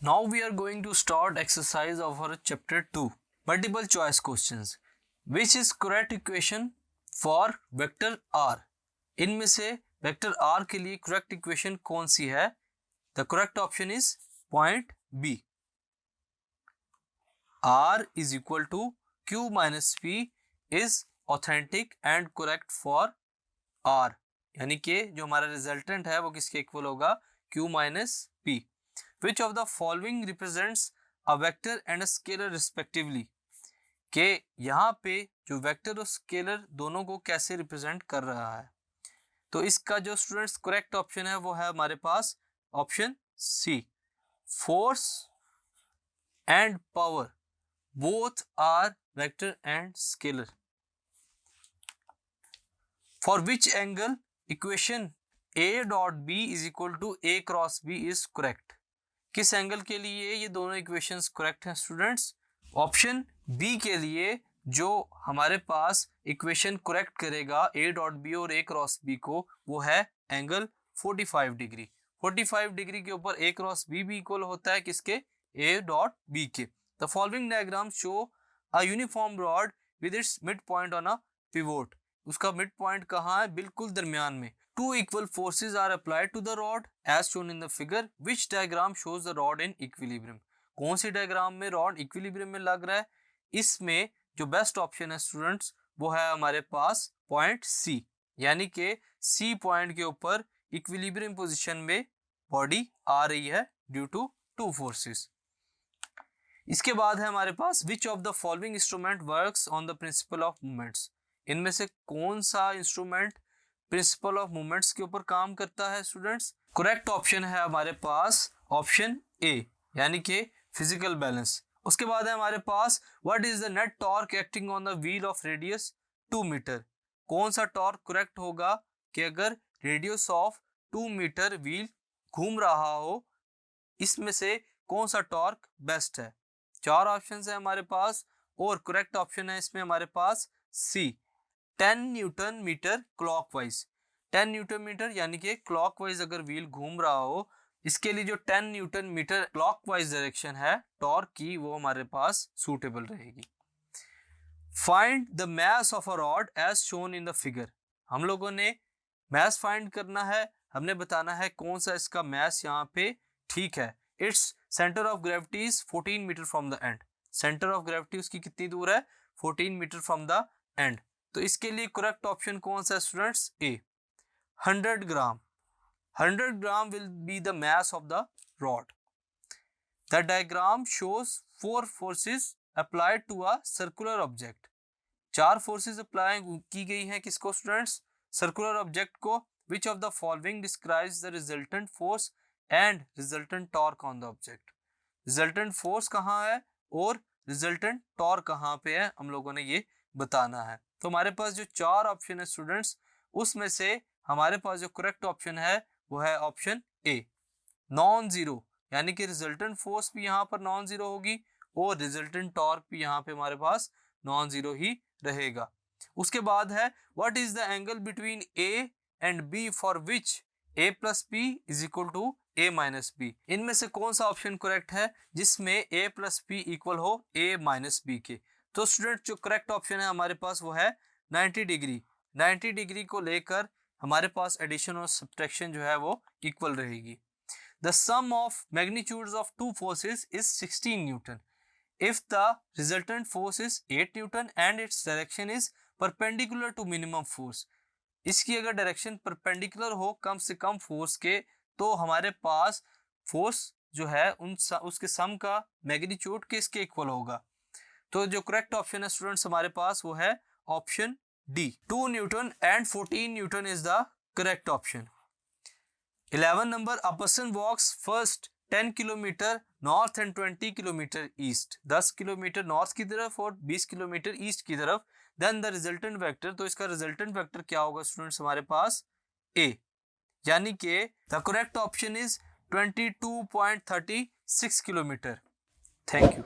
Now we are going to start exercise of our chapter 2, multiple choice questions. Which is correct equation for vector r? इनमें से vector r के लिए correct equation कौन सी है? The correct option is point B. r is equal to q minus p is authentic and correct for r. यानी कि जो हमारा रिजल्टेंट है वो किसके इक्वल होगा? q minus p. Which of the following represents a vector and a scalar respectively? के यहाँ पे जो वेक्टर और स्केलर दोनों को कैसे रिप्रेजेंट कर रहा है? तो इसका जो स्टूडेंट्स करेक्ट ऑप्शन है वो है हमारे पास option C. Force and power both are vector and scalar. For which angle equation a dot b is equal to a cross b is correct? किस एंगल के लिए ये दोनों इक्वेशंस करेक्ट हैं स्टूडेंट्स? ऑप्शन बी के लिए जो हमारे पास इक्वेशन करेक्ट करेगा a डॉट बी और a क्रॉस b को, वो है एंगल 45 डिग्री. 45 डिग्री के ऊपर a क्रॉस b भी इक्वल होता है किसके? a डॉट b के. The following diagram show a uniform rod with its mid point on a pivot. उसका मिड पॉइंट कहाँ है? बिल्कुल दरमियान में. Two equal forces are applied to the rod as shown in the figure. Which diagram shows the rod in equilibrium? कौन C diagram में rod equilibrium में लग रहा है? इसमें जो बेस्ट ऑप्शन है स्टूडेंट्स वो है हमारे पास पॉइंट सी. यानी कि सी पॉइंट के ऊपर इक्विलिब्रियम पोजीशन में बॉडी आ रही है ड्यू टू टू फोर्सेस. इसके बाद है हमारे पास which of the following instrument works on the principle of movements. इनमें से कौन सा इंस्ट्रूमेंट प्रिंसिपल ऑफ मूवमेंट्स के ऊपर काम करता है स्टूडेंट्स? करेक्ट ऑप्शन है हमारे पास ऑप्शन ए, यानी कि फिजिकल बैलेंस. उसके बाद है हमारे पास what is the net torque acting on the wheel of radius 2 metre. कौन सा टॉर्क करेक्ट होगा कि अगर रेडियस ऑफ 2 मीटर व्हील घूम रहा हो, इसमें से कौन सा टॉर्क बेस्ट है? 4 ऑप्शन है हमारे पास और करेक्ट ऑप्शन है इसमें हमारे पास C, 10 newton metre clockwise. 10 newton metre यानी कि क्लॉकवाइज अगर व्हील घूम रहा हो, इसके लिए जो 10 न्यूटन मीटर क्लॉकवाइज डायरेक्शन है टॉर्क की, वो हमारे पास सूटेबल रहेगी. Find the mass of a rod as shown in the figure. हम लोगों ने मास फाइंड करना है, हमने बताना है कौन सा इसका मास यहाँ पे ठीक है. Its centre of gravity is 14 metre from the end. Centre of gravity उसकी कितनी दूर है? 14 मीटर फ्रॉम द एंड. तो इसके लिए करेक्ट ऑप्शन कौन सा है students? A, 100 gram. 100 gram will be the mass of the rod. The diagram shows 4 forces applied to a circular object. 4 forces apply की गई हैं किसको स्टूडेंट्स? सर्कुलर ऑब्जेक्ट को. Which of the following describes the resultant force and resultant torque on the object. Resultant force कहाँ है और resultant torque कहाँ पे है, हम लोगों ने ये बताना है. तो हमारे पास जो 4 ऑप्शन है स्टूडेंट्स, उसमें से हमारे पास जो करेक्ट ऑप्शन है वो है ऑप्शन ए, नॉन जीरो. यानी कि रिजल्टेंट फोर्स भी यहाँ पर नॉन जीरो होगी और रिजल्टेंट टॉर्क भी यहाँ पे हमारे पास नॉन जीरो ही रहेगा. उसके बाद है what is the angle between A and B for which a plus B is equal to a minus B. इनमें से कौन सा ऑप्शन करेक्ट है जिसमें a प्लस बी इक्वल हो a माइनस बी के? तो स्टूडेंट जो करेक्ट ऑप्शन है हमारे पास वो है 90 डिग्री. 90 डिग्री को लेकर हमारे पास एडिशन और सब्ट्रैक्शन जो है वो इक्वल रहेगी. The sum of magnitudes of two forces is 16 newton. If the resultant force is 8 newton and its direction is perpendicular to minimum force. इसकी अगर डायरेक्शन परपेंडिकुलर हो कम से कम फोर्स के, तो हमारे पास फोर्स जो है उसके सम का मैग्नीट्यूड किसके इक्वल होगा? तो जो करेक्ट ऑप्शन है स्टूडेंट्स हमारे पास वो है option D, 2 newton and 14 newton is the correct option. 11 number, a person walks first 10 kilometre north and 20 kilometre east. 10 kilometre north की तरफ और 20 किलोमीटर ईस्ट की तरफ. Then the resultant vector. तो इसका रिजल्टेंट वेक्टर क्या होगा स्टूडेंट्स हमारे पास? ए, यानी कि the correct option is 22.36 kilometre. Thank you.